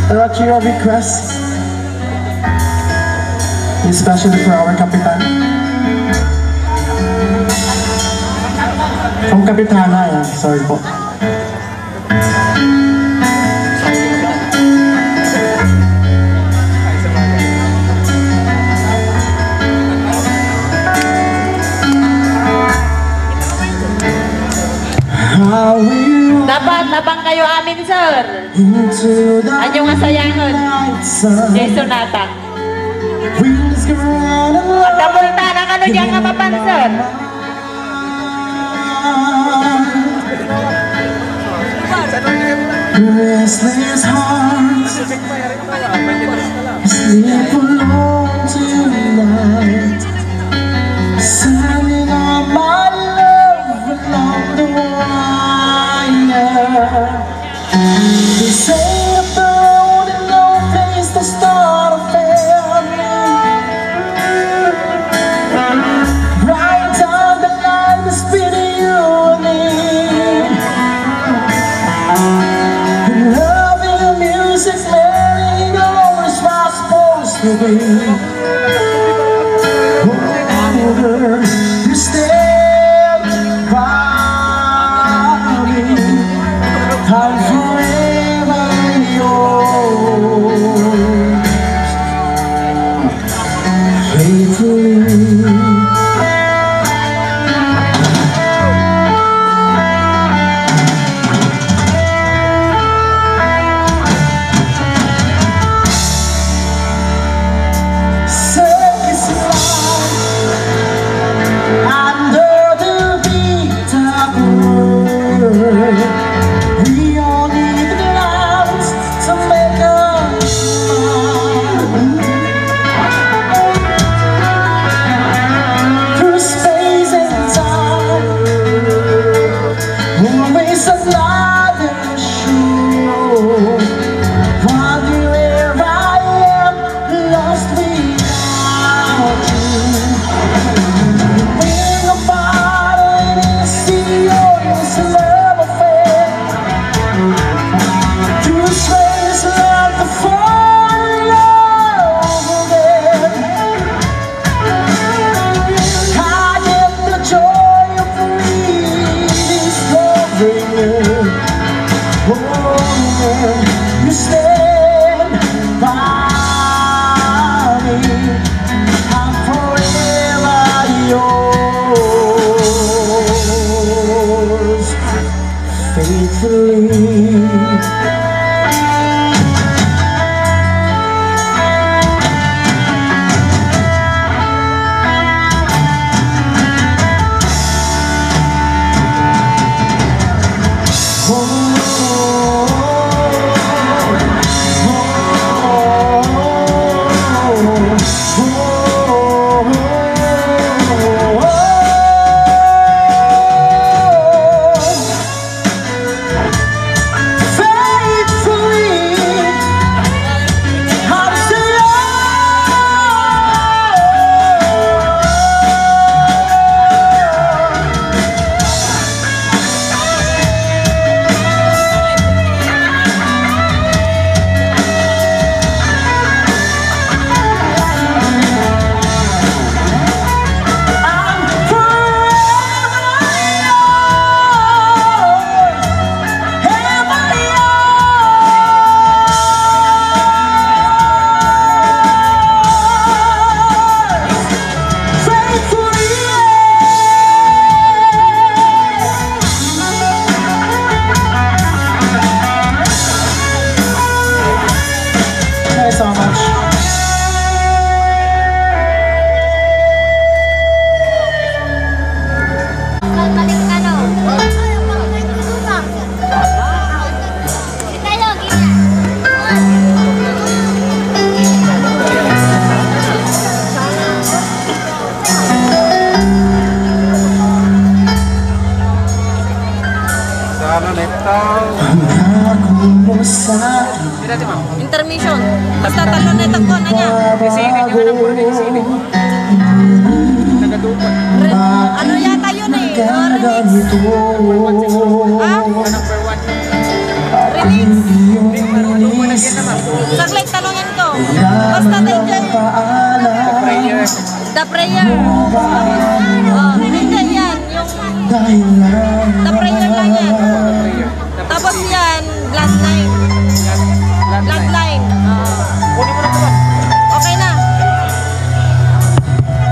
What's your request? Especially for our Kapitan. From Kapitana, sorry po. Dapat nabang kayo amin, sir. Anyong asayangon. Jason Natang. At nabulta na ano dyan nga papan, sir. Restless hearts sleep alone tonight, sending all my love along the wire. They say if the road is no place to start a family, right down the line to spit you need. Loving music, letting go is what I'm supposed to be. Over, you stand by me. I'm forever yours, faithfully. You stand by me, I'm forever yours, faithfully. So much. Intermission. Basta talon na itong ko na niya. Isinin nyo na muna. Isinin. Ano yata yun eh? Remix. Remix. Saglit, tanungin ko. Basta enjoy. The prayer. Oh, hindi yan. Yung the prayer lang yan. Tapos yan, bloodline. Bloodline. Okay na.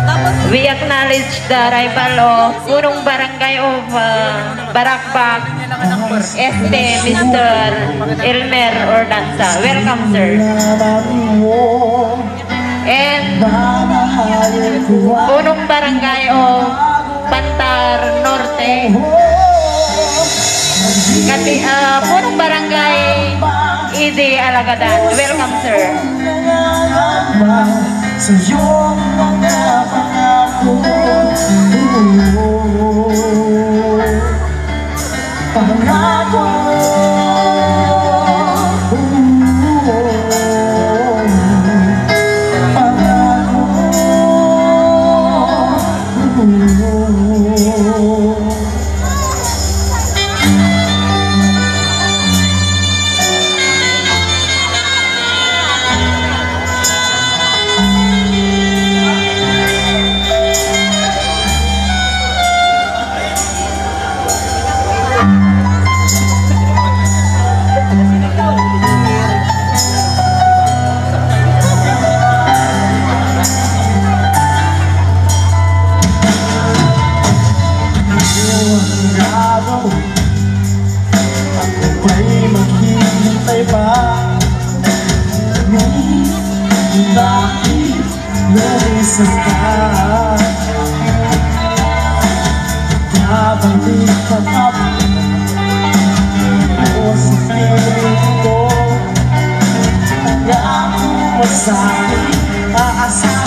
Tapos, We acknowledge the arrival of punong barangay of Barakbak, Mr. Elmer Ordanza. Welcome, sir. And punong barangay of Pantar Norte. Punong barangay Idi Alagadan. Welcome, sir. Sa iyong mga pangako, pangako, habang di tatap o sa piling ko, kaya ako masabi, aasahan